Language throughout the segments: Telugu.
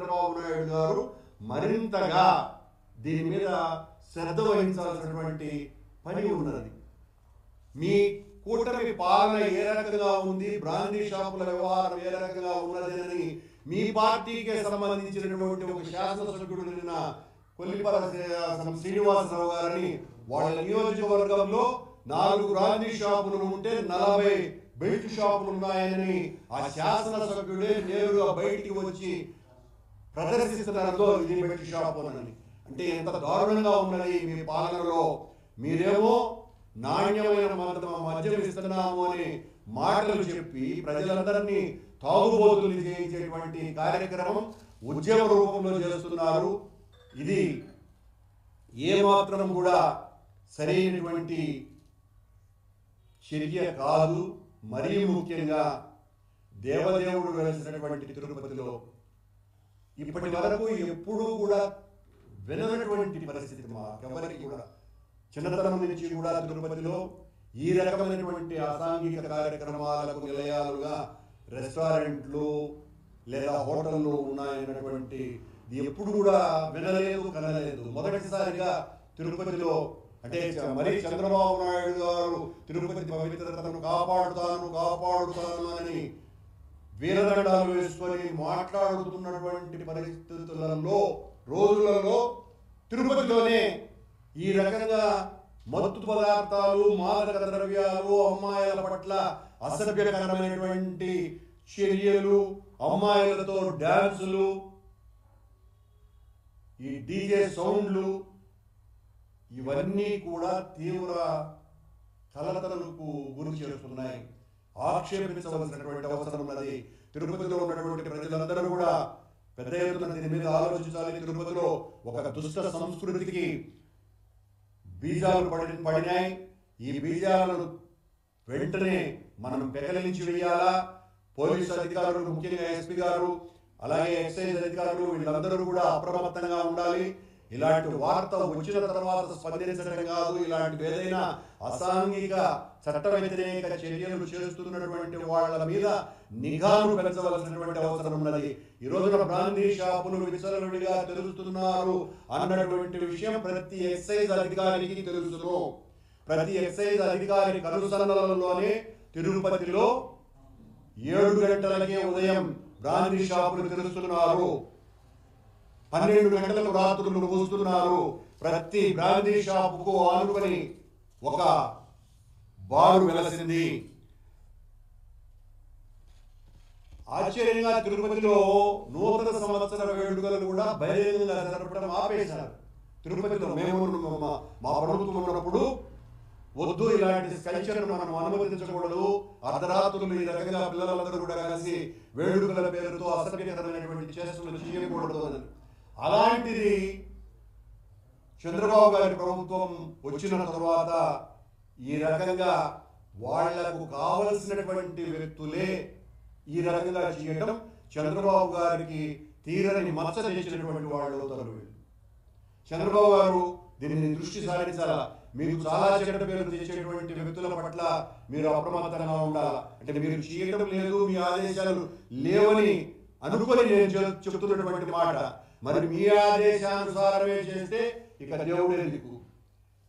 చంద్రబాబు నాయుడు గారు మరింతగా దీని మీద శ్రద్ధ వహించాల్సినటువంటి పని ఉన్నది. మీ కూటమి పాలన ఏ రకంగా ఉంది, బ్రాందీ షాపుల వ్యవహారం ఏ రకంగా ఉన్నదని మీ పార్టీకే సంబంధించినటువంటి ఒక శాసనసభ్యుడు నిన్న కొల్లిపల్లి శ్రీనివాసరావు గారని వాళ్ళ నియోజకవర్గంలో 4 బ్రాందీ షాపులు ఉంటే 40 బెల్ట్ షాపులు ఉన్నాయని ఆ శాసనసభ్యుడే నేరుగా బయటికి వచ్చి ప్రదర్శిస్తున్నారో ఇది బెల్ట్ షాపు అని. అంటే ఎంత దారుణంగా ఉన్నది మీ పాలనలో. మీరేమో నాణ్యమైన మద్యం ఇస్తున్నాము అని మాటలు చెప్పి ప్రజలందరినీ తాగుబోతులు చేయించేటువంటి కార్యక్రమం ఉద్యమ రూపంలో చేస్తున్నారు. ఇది ఏమాత్రం కూడా సరైనటువంటి చర్య కాదు. మరీ ముఖ్యంగా దేవదేవుడు వెలిసినటువంటి తిరుపతిలో ఇప్పటి వరకు ఎప్పుడూ కూడా విననటువంటి పరిస్థితి మాకెవరికి కూడా. చిన్నతనం నుంచి కూడా తిరుపతిలో ఈ రకమైనటువంటి అసాంఘిక కార్యక్రమాలకు నిలయాలుగా రెస్టారెంట్లు లేదా హోటళ్ళు ఉన్నాయన్నటువంటి ఎప్పుడు కూడా వినలేదు, కనలేదు. మొదటిసారిగా తిరుపతిలో అంటే మరి చంద్రబాబు నాయుడు గారు తిరుపతి పవిత్రతను కాపాడుతాను అని వీరదండాలు వేసుకొని మాట్లాడుతున్నటువంటి పరిస్థితులలో రోజులలో తిరుపతిలోనే ఈ రకంగా మత్తు పదార్థాలు, మాదక ద్రవ్యాలు, అమ్మాయిల పట్ల అసభ్యకరమైనటువంటి చర్యలు, అమ్మాయిలతో డ్యాన్సులు, ఈ డీజే సౌండ్లు ఇవన్నీ కూడా తీవ్ర కలతలకు గురి చేస్తున్నాయి. ఆక్షేపించవలసినటువంటి అవసరం ఉన్నది. తిరుపతిలో ఉన్నటువంటి ప్రజలందరూ కూడా పెద్ద ఎత్తున దీని మీద ఆలోచించాలి. తిరుపతిలో ఒక దుష్ట సంస్కృతికి బీజాలు పడినాయి. ఈ బీజాలను వెంటనే మనం పెకలించి వేయాలా. పోలీసు అధికారులు, ముఖ్యంగా ఎస్పీ గారు, అలాగే ఎక్సైజ్ అధికారులు వీళ్ళందరూ కూడా అప్రమత్తంగా ఉండాలి. ఇలాంటి వార్త వచ్చిన తర్వాత స్పందించడం కాదు, ఇలాంటి ఏదైనా అసాంఘిక చట్ట వ్యతిరేక చర్యలు చేస్తున్నటువంటి వాళ్ళ మీద నిఘాను పెంచవలసినటువంటి అవసరం ఉన్నది. ఈ రోజున బ్రాందీ షాపులు విచలవిడిగా తెలుస్తున్నారు అన్నటువంటి విషయం ప్రతి ఎక్సైజ్ అధికారికి తెలుసును. ప్రతి ఎక్సైజ్ అధికారి కనుసన్నలలోనే తిరుపతిలో 7 గంటలకే ఉదయం బ్రాందీ షాపులు తెలుస్తున్నారు, 12 గంటలకు రాత్రులు మూస్తున్నారు. ప్రతి బ్రాందీ షాపుకు ఆనుకొని ఒక బారు వెలసింది. ఆశ్చర్యంగా తిరుపతిలో నూతన సంవత్సర వేడుకలు కూడా బహిరంగంగా జరపడం ఆపేశారు. తిరుపతిలో మేము మా ప్రభుత్వం ఉన్నప్పుడు వద్దు, ఇలాంటి కల్చర్ను మనం అనుమతించకూడదు, అర్ధరాత్రులు ఈ రకంగా పిల్లలందరూ కూడా కలిసి వేడుకల పేరుతో అసభ్యకరమైనటువంటి చేష్టలు చేయకూడదు అని. అలాంటిది చంద్రబాబు గారి ప్రభుత్వం వచ్చిన తర్వాత ఈ రకంగా వాళ్లకు కావలసినటువంటి వ్యక్తులే ఈ రకంగా చేయడం చంద్రబాబు గారికి తీరని మచ్చ చేసినటువంటి వాళ్ళు అవుతారు. చంద్రబాబు గారు దీనిని దృష్టి సారించాలా. మీకు చాలా చెడ్డ పేరు తెచ్చేటువంటి వ్యక్తుల పట్ల మీరు అప్రమత్తంగా ఉండాలా. అంటే మీరు చేయడం లేదు, మీ ఆదేశాలు లేవని అనుకొని నేను చెబుతున్నటువంటి మాట. మరి మీ ఆదేశానుసారమే చేస్తే ఇక దేవుడే దిక్కు.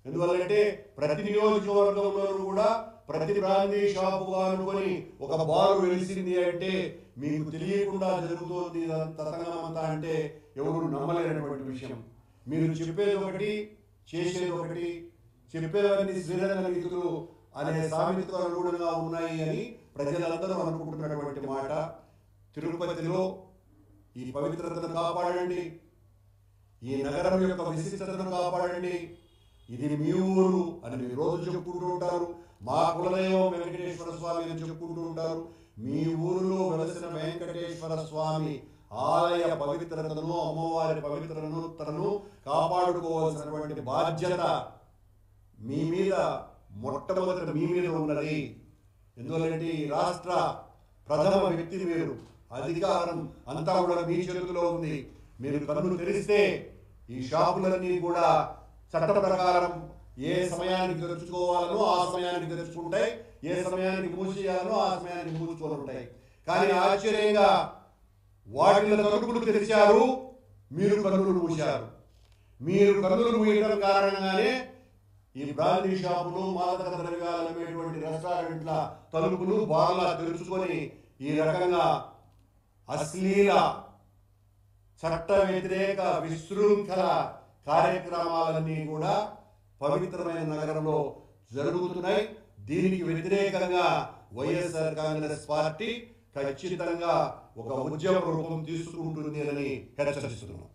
ఎందువల్లంటే ప్రతి నియోజకవర్గంలోనూ కూడా ప్రతి బ్రాందీ షాపు అనుకొని ఒక బారు వెలిసింది అంటే మీకు తెలియకుండా జరుగుతోంది తతంగమంతా అంటే ఎవరు నమ్మలేనటువంటి విషయం. మీరు చెప్పేది ఒకటి, చేసేది ఒకటి, చెప్పేవన్నీ శ్రీరంగ నీతులు అనే సామెతకు అనుగుణంగా ఉన్నాయి అని ప్రజలందరూ అనుకుంటున్నటువంటి మాట. తిరుపతిలో ఈ పవిత్రతను కాపాడండి, ఈ నగరం యొక్క విశిష్టతను కాపాడండి. ఇది మీ ఊరు అని మీరు రోజు చెప్పుకుంటూ ఉంటారు. మా కులదైవం వెంకటేశ్వర స్వామి అని చెప్పుకుంటూ ఉంటారు. మీ ఊరిలో వెలసిన వెంకటేశ్వర స్వామి ఆలయ పవిత్రతను, అమ్మవారి పవిత్రతను కాపాడుకోవాల్సినటువంటి బాధ్యత మీ మీద, మొట్టమొదటి మీ మీద ఉన్నది. ఎందుకంటే ఈ రాష్ట్ర ప్రథమ వ్యక్తి మీరు, అధికారం అంతా కూడా మీ చేతుల్లో ఉంది. మీరు కన్ను తెరిస్తే ఈ షాపులన్నీ కూడా చట్ట ప్రకారం ఏ సమయానికి తెరుచుకోవాలనో ఆ సమయానికి తెరుచుకుంటాయి, ఏ సమయానికి మూసేయాలనో ఆ సమయానికి మూసుకొని ఉంటాయి. కానీ ఆశ్చర్యంగా వాటిల తలుపులు తెరిచారు, మీరు కన్నులు మూశారు. మీరు కన్నులు మూయడం కారణంగానే ఈ బ్రాందీ షాపులు, మాదక ద్రవ్యాలు అమ్మేటువంటి రెస్టారెంట్ల తలుపులు బార్లా తెరుచుకొని ఈ రకంగా అశ్లీల చట్ట వ్యతిరేక విశృంఖల కార్యక్రమాలన్నీ కూడా పవిత్రమైన నగరంలో జరుగుతున్నాయి. దీనికి వ్యతిరేకంగా వైఎస్ఆర్ కాంగ్రెస్ పార్టీ ఖచ్చితంగా ఒక ఉద్యమ రూపం తీసుకుంటుంది అని హెచ్చరిస్తున్నాం.